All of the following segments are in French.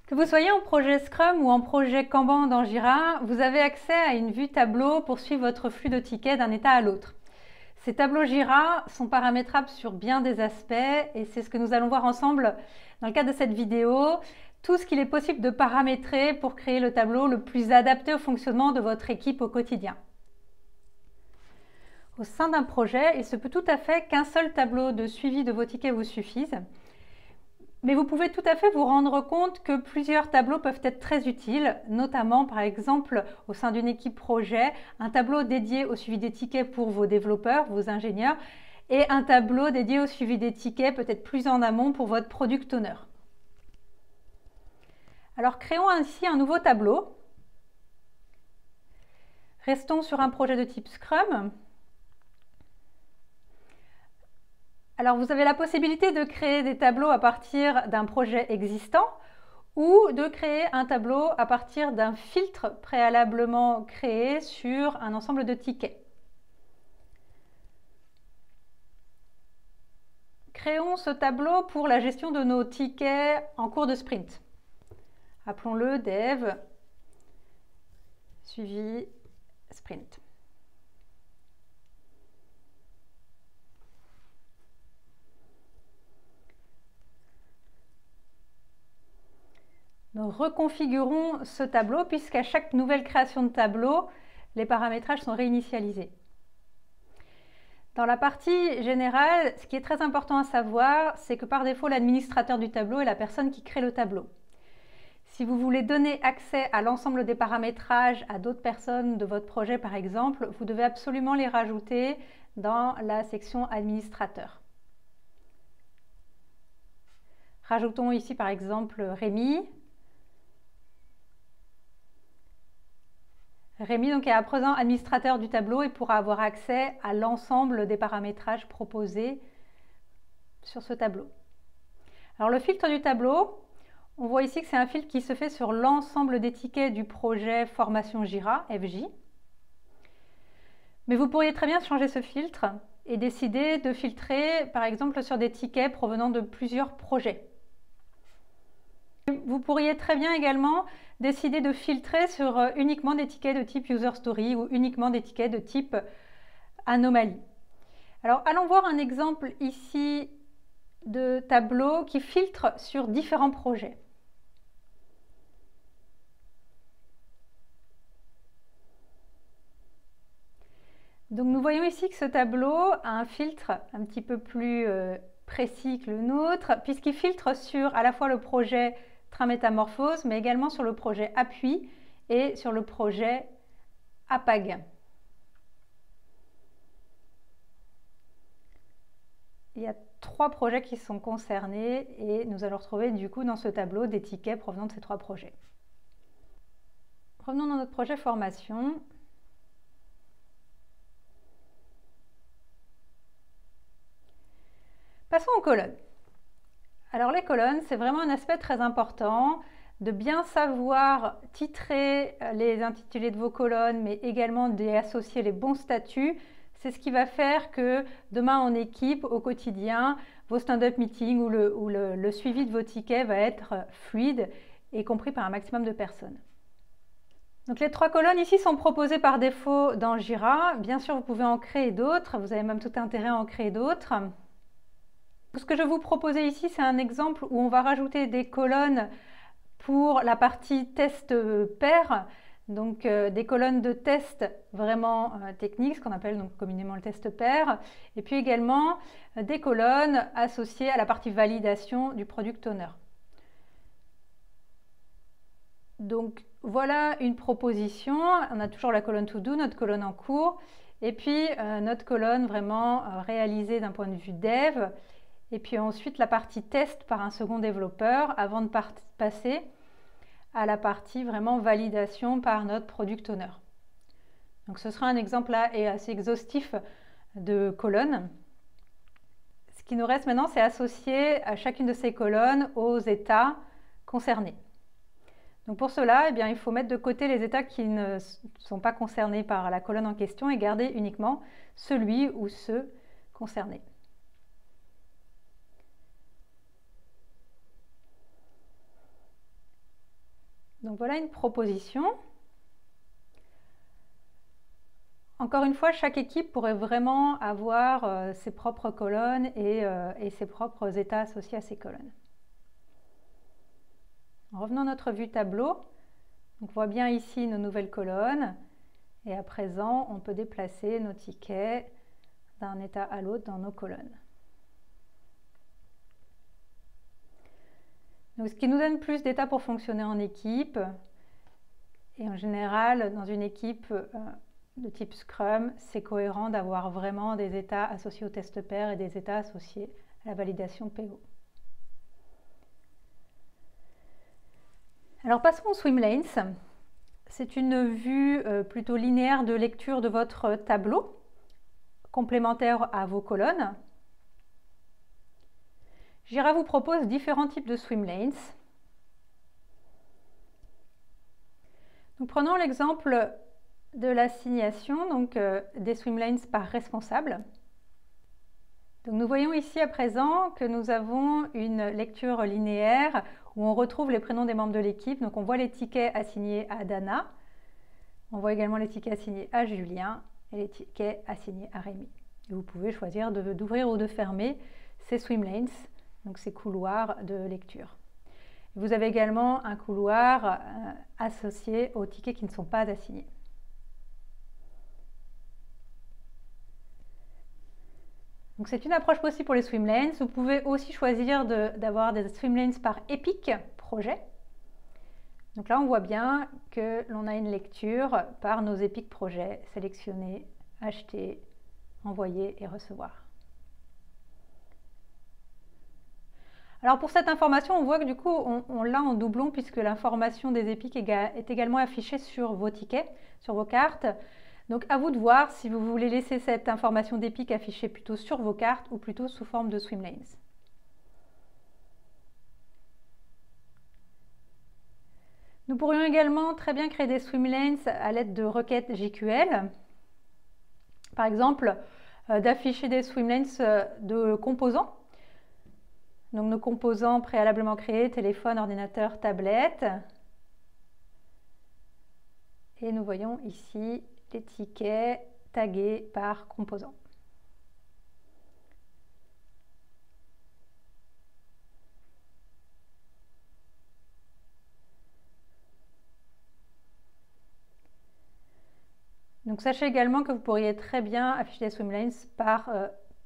Que vous soyez en projet Scrum ou en projet Kanban dans Jira, vous avez accès à une vue tableau pour suivre votre flux de tickets d'un état à l'autre. Ces tableaux Jira sont paramétrables sur bien des aspects et c'est ce que nous allons voir ensemble dans le cadre de cette vidéo. Tout ce qu'il est possible de paramétrer pour créer le tableau le plus adapté au fonctionnement de votre équipe au quotidien. Au sein d'un projet, il se peut tout à fait qu'un seul tableau de suivi de vos tickets vous suffise. Mais vous pouvez tout à fait vous rendre compte que plusieurs tableaux peuvent être très utiles, notamment par exemple au sein d'une équipe projet, un tableau dédié au suivi des tickets pour vos développeurs, vos ingénieurs, et un tableau dédié au suivi des tickets peut-être plus en amont pour votre product owner. Alors créons ainsi un nouveau tableau. Restons sur un projet de type Scrum. Alors vous avez la possibilité de créer des tableaux à partir d'un projet existant ou de créer un tableau à partir d'un filtre préalablement créé sur un ensemble de tickets. Créons ce tableau pour la gestion de nos tickets en cours de sprint. Appelons-le dev suivi sprint. Nous reconfigurons ce tableau puisqu'à chaque nouvelle création de tableau, les paramétrages sont réinitialisés. Dans la partie générale, ce qui est très important à savoir, c'est que par défaut, l'administrateur du tableau est la personne qui crée le tableau. Si vous voulez donner accès à l'ensemble des paramétrages à d'autres personnes de votre projet, par exemple, vous devez absolument les rajouter dans la section administrateur. Rajoutons ici par exemple Rémi. Rémi donc est à présent administrateur du tableau et pourra avoir accès à l'ensemble des paramétrages proposés sur ce tableau. Alors le filtre du tableau, on voit ici que c'est un filtre qui se fait sur l'ensemble des tickets du projet Formation Jira, FJ. Mais vous pourriez très bien changer ce filtre et décider de filtrer par exemple sur des tickets provenant de plusieurs projets. Vous pourriez très bien également décider de filtrer sur uniquement des tickets de type User Story ou uniquement des tickets de type Anomalie. Alors allons voir un exemple ici de tableau qui filtre sur différents projets. Donc nous voyons ici que ce tableau a un filtre un petit peu plus précis que le nôtre puisqu'il filtre sur à la fois le projet Train Métamorphose, mais également sur le projet Appui et sur le projet APAG. Il y a 3 projets qui sont concernés et nous allons retrouver du coup dans ce tableau des tickets provenant de ces 3 projets. Revenons dans notre projet formation. Passons aux colonnes. Alors les colonnes, c'est vraiment un aspect très important, de bien savoir titrer les intitulés de vos colonnes, mais également d'y associer les bons statuts. C'est ce qui va faire que demain en équipe, au quotidien, vos stand-up meetings ou le suivi de vos tickets va être fluide et compris par un maximum de personnes. Donc les 3 colonnes ici sont proposées par défaut dans Jira. Bien sûr, vous pouvez en créer d'autres, vous avez même tout intérêt à en créer d'autres. Ce que je vais vous proposer ici, c'est un exemple où on va rajouter des colonnes pour la partie test pair, donc des colonnes de test vraiment techniques, ce qu'on appelle donc communément le test pair, et puis également des colonnes associées à la partie validation du product owner. Donc voilà une proposition, on a toujours la colonne to do, notre colonne en cours, et puis notre colonne vraiment réalisée d'un point de vue dev, et puis ensuite la partie test par un second développeur avant de passer à la partie vraiment validation par notre product owner. Donc ce sera un exemple là et assez exhaustif de colonnes. Ce qui nous reste maintenant, c'est associer à chacune de ces colonnes aux états concernés. Donc pour cela, eh bien, il faut mettre de côté les états qui ne sont pas concernés par la colonne en question et garder uniquement celui ou ceux concernés. Donc voilà une proposition. Encore une fois, chaque équipe pourrait vraiment avoir ses propres colonnes et ses propres états associés à ces colonnes. Revenons à notre vue tableau. Donc, on voit bien ici nos nouvelles colonnes. Et à présent, on peut déplacer nos tickets d'un état à l'autre dans nos colonnes. Donc, ce qui nous donne plus d'états pour fonctionner en équipe. Et en général, dans une équipe de type Scrum, c'est cohérent d'avoir vraiment des états associés au test pair et des états associés à la validation PO. Alors passons aux swim lanes. C'est une vue plutôt linéaire de lecture de votre tableau, complémentaire à vos colonnes. Jira vous propose différents types de swim lanes. Nous prenons l'exemple de l'assignation des swim lanes par responsable. Donc, nous voyons ici à présent que nous avons une lecture linéaire où on retrouve les prénoms des membres de l'équipe. Donc on voit les tickets assignés à Dana, on voit également les tickets assignés à Julien et les tickets assignés à Rémi. Et vous pouvez choisir d'ouvrir ou de fermer ces swim lanes, donc ces couloirs de lecture. Vous avez également un couloir associé aux tickets qui ne sont pas assignés. Donc c'est une approche possible pour les swim lanes. Vous pouvez aussi choisir d'avoir des swim lanes par épique projet. Donc là, on voit bien que l'on a une lecture par nos épiques projets, sélectionner, acheter, envoyer et recevoir. Alors pour cette information, on voit que du coup, on l'a en doublon puisque l'information des épiques est également affichée sur vos tickets, sur vos cartes. Donc à vous de voir si vous voulez laisser cette information d'épique affichée plutôt sur vos cartes ou plutôt sous forme de swim lanes. Nous pourrions également très bien créer des swim lanes à l'aide de requêtes JQL. Par exemple, d'afficher des swim lanes de composants. Donc nos composants préalablement créés, téléphone, ordinateur, tablette. Et nous voyons ici les tickets tagués par composant. Donc sachez également que vous pourriez très bien afficher les swim lanes par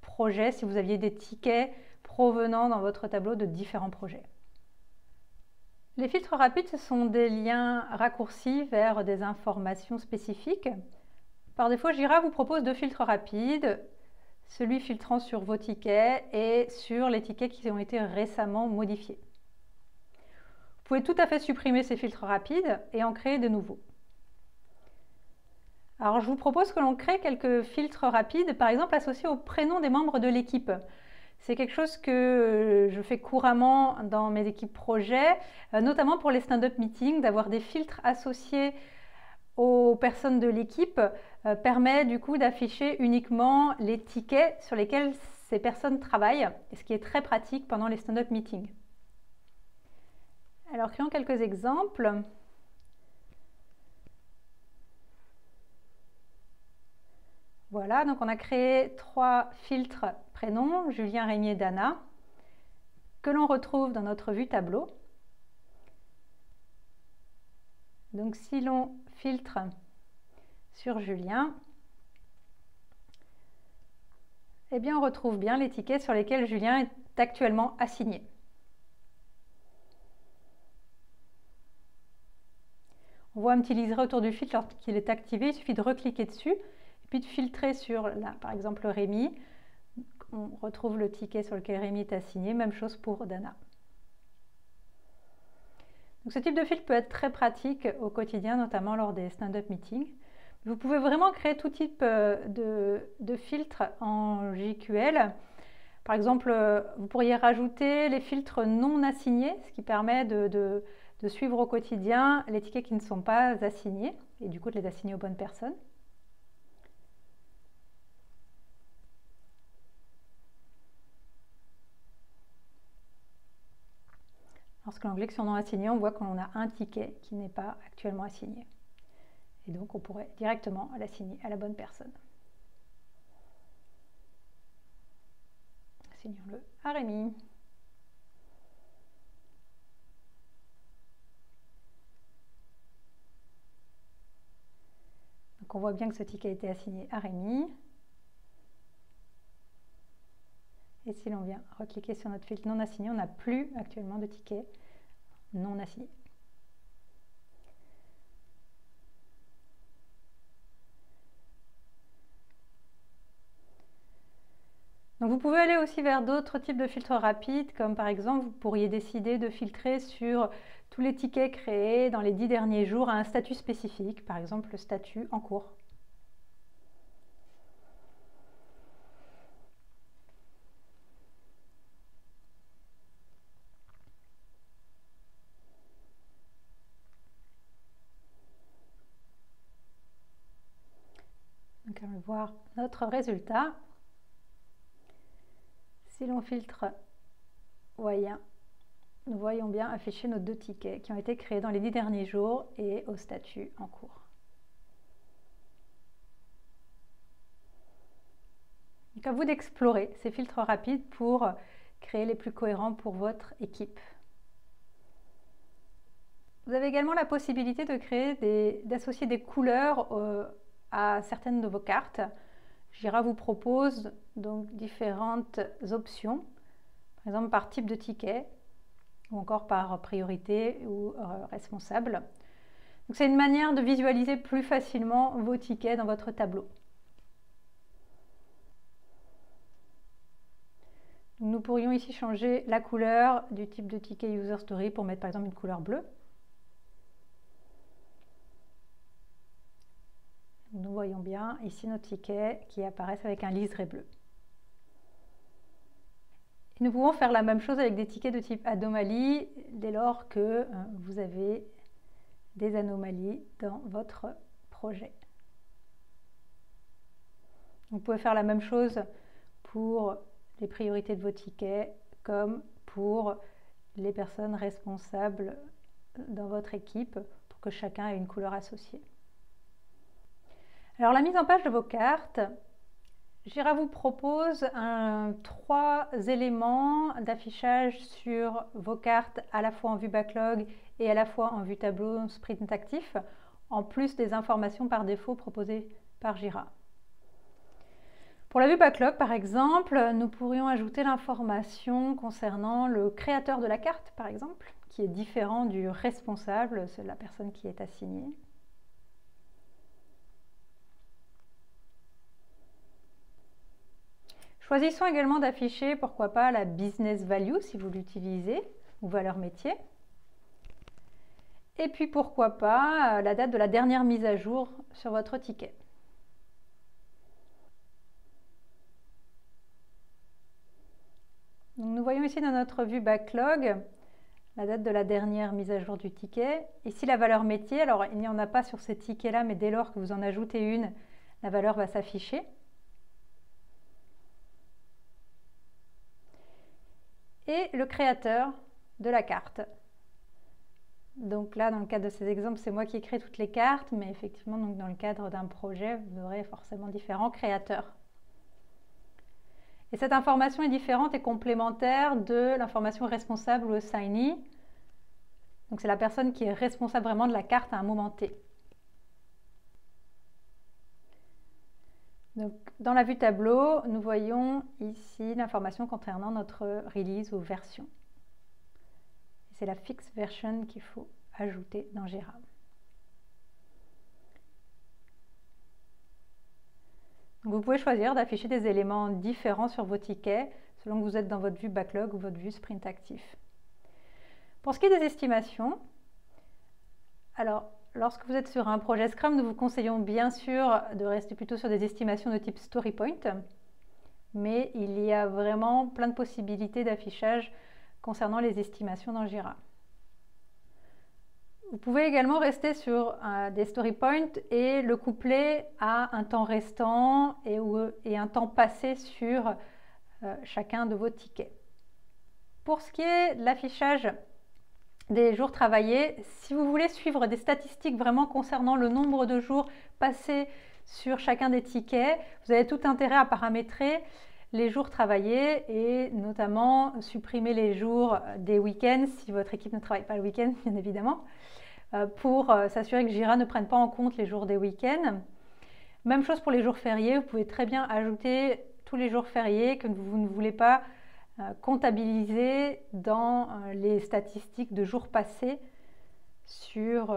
projet si vous aviez des tickets provenant dans votre tableau de différents projets. Les filtres rapides, ce sont des liens raccourcis vers des informations spécifiques. Par défaut, Jira vous propose deux filtres rapides, celui filtrant sur vos tickets et sur les tickets qui ont été récemment modifiés. Vous pouvez tout à fait supprimer ces filtres rapides et en créer de nouveaux. Alors, je vous propose que l'on crée quelques filtres rapides, par exemple associés au prénom des membres de l'équipe. C'est quelque chose que je fais couramment dans mes équipes projets, notamment pour les stand-up meetings, d'avoir des filtres associés aux personnes de l'équipe permet du coup d'afficher uniquement les tickets sur lesquels ces personnes travaillent, ce qui est très pratique pendant les stand-up meetings. Alors, créons quelques exemples. Voilà, donc on a créé 3 filtres prénoms, Julien, Rémi et Dana, que l'on retrouve dans notre vue tableau. Donc si l'on filtre sur Julien, eh bien on retrouve bien les tickets sur lesquels Julien est actuellement assigné. On voit un petit liseré autour du filtre lorsqu'il est activé, il suffit de recliquer dessus et puis de filtrer sur, là, par exemple, Rémi. On retrouve le ticket sur lequel Rémi est assigné, même chose pour Dana. Donc, ce type de filtre peut être très pratique au quotidien, notamment lors des stand-up meetings. Vous pouvez vraiment créer tout type de filtres en JQL. Par exemple, vous pourriez rajouter les filtres non assignés, ce qui permet de suivre au quotidien les tickets qui ne sont pas assignés et du coup de les assigner aux bonnes personnes. Lorsque l'on clique sur non assigné, on voit qu'on a un ticket qui n'est pas actuellement assigné. Et donc, on pourrait directement l'assigner à la bonne personne. Assignons-le à Rémi. Donc, on voit bien que ce ticket a été assigné à Rémi. Et si l'on vient recliquer sur notre filtre non assigné, on n'a plus actuellement de ticket non assigné. Donc vous pouvez aller aussi vers d'autres types de filtres rapides, comme par exemple, vous pourriez décider de filtrer sur tous les tickets créés dans les 10 derniers jours à un statut spécifique, par exemple le statut en cours. Donc on va voir notre résultat. Si l'on filtre moyen, nous voyons bien afficher nos 2 tickets qui ont été créés dans les 10 derniers jours et au statut en cours. Donc à vous d'explorer ces filtres rapides pour créer les plus cohérents pour votre équipe. Vous avez également la possibilité de créer d'associer des couleurs à certaines de vos cartes. Jira vous propose donc différentes options, par exemple par type de ticket ou encore par priorité ou responsable. C'est une manière de visualiser plus facilement vos tickets dans votre tableau. Nous pourrions ici changer la couleur du type de ticket User Story pour mettre par exemple une couleur bleue. Nous voyons bien ici nos tickets qui apparaissent avec un liseré bleu. Et nous pouvons faire la même chose avec des tickets de type anomalie dès lors que vous avez des anomalies dans votre projet. Vous pouvez faire la même chose pour les priorités de vos tickets comme pour les personnes responsables dans votre équipe pour que chacun ait une couleur associée. Alors la mise en page de vos cartes, Jira vous propose 3 éléments d'affichage sur vos cartes à la fois en vue backlog et à la fois en vue tableau sprint actif, en plus des informations par défaut proposées par Jira. Pour la vue backlog par exemple, nous pourrions ajouter l'information concernant le créateur de la carte par exemple, qui est différent du responsable, c'est la personne qui est assignée. Choisissons également d'afficher, pourquoi pas, la business value si vous l'utilisez, ou valeur métier. Et puis pourquoi pas la date de la dernière mise à jour sur votre ticket. Donc, nous voyons ici dans notre vue backlog la date de la dernière mise à jour du ticket. Ici la valeur métier, alors il n'y en a pas sur ces tickets-là, mais dès lors que vous en ajoutez une, la valeur va s'afficher. Et le créateur de la carte. Donc là, dans le cadre de ces exemples, c'est moi qui ai créé toutes les cartes, mais effectivement, donc dans le cadre d'un projet, vous aurez forcément différents créateurs. Et cette information est différente et complémentaire de l'information responsable ou assignee. Donc c'est la personne qui est responsable vraiment de la carte à un moment T. Donc, dans la vue tableau, nous voyons ici l'information concernant notre release ou version. C'est la fixed version qu'il faut ajouter dans Jira. Donc, vous pouvez choisir d'afficher des éléments différents sur vos tickets selon que vous êtes dans votre vue backlog ou votre vue sprint actif. Pour ce qui est des estimations, alors lorsque vous êtes sur un projet Scrum, nous vous conseillons bien sûr de rester plutôt sur des estimations de type story point, mais il y a vraiment plein de possibilités d'affichage concernant les estimations dans Jira. Vous pouvez également rester sur des story points et le coupler à un temps restant et un temps passé sur chacun de vos tickets. Pour ce qui est de l'affichage des jours travaillés. Si vous voulez suivre des statistiques vraiment concernant le nombre de jours passés sur chacun des tickets, vous avez tout intérêt à paramétrer les jours travaillés et notamment supprimer les jours des week-ends si votre équipe ne travaille pas le week-end, bien évidemment, pour s'assurer que Jira ne prenne pas en compte les jours des week-ends. Même chose pour les jours fériés, vous pouvez très bien ajouter tous les jours fériés que vous ne voulez pas comptabiliser dans les statistiques de jours passés sur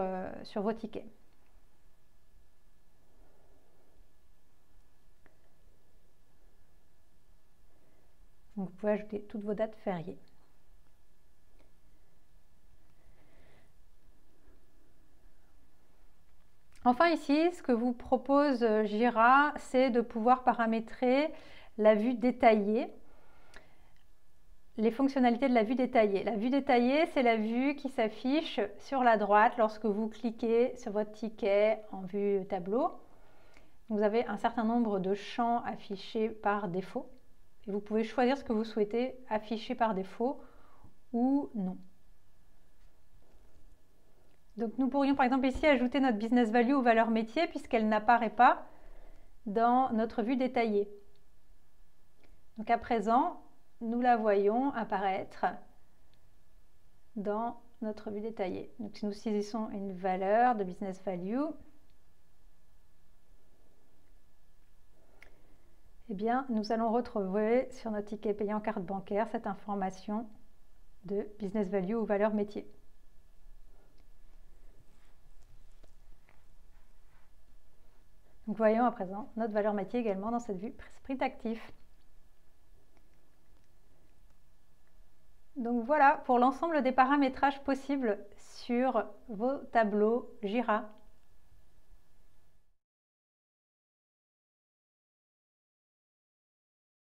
vos tickets. Donc, vous pouvez ajouter toutes vos dates fériées. Enfin ici, ce que vous propose Jira, c'est de pouvoir paramétrer la vue détaillée, les fonctionnalités de la vue détaillée. La vue détaillée, c'est la vue qui s'affiche sur la droite lorsque vous cliquez sur votre ticket en vue tableau. Vous avez un certain nombre de champs affichés par défaut et vous pouvez choisir ce que vous souhaitez afficher par défaut ou non. Donc nous pourrions par exemple ici ajouter notre business value ou valeur métier puisqu'elle n'apparaît pas dans notre vue détaillée. Donc à présent, nous la voyons apparaître dans notre vue détaillée. Donc si nous saisissons une valeur de business value, eh bien nous allons retrouver sur notre ticket payant carte bancaire cette information de business value ou valeur métier. Donc voyons à présent notre valeur métier également dans cette vue sprint actif. Donc voilà pour l'ensemble des paramétrages possibles sur vos tableaux Jira.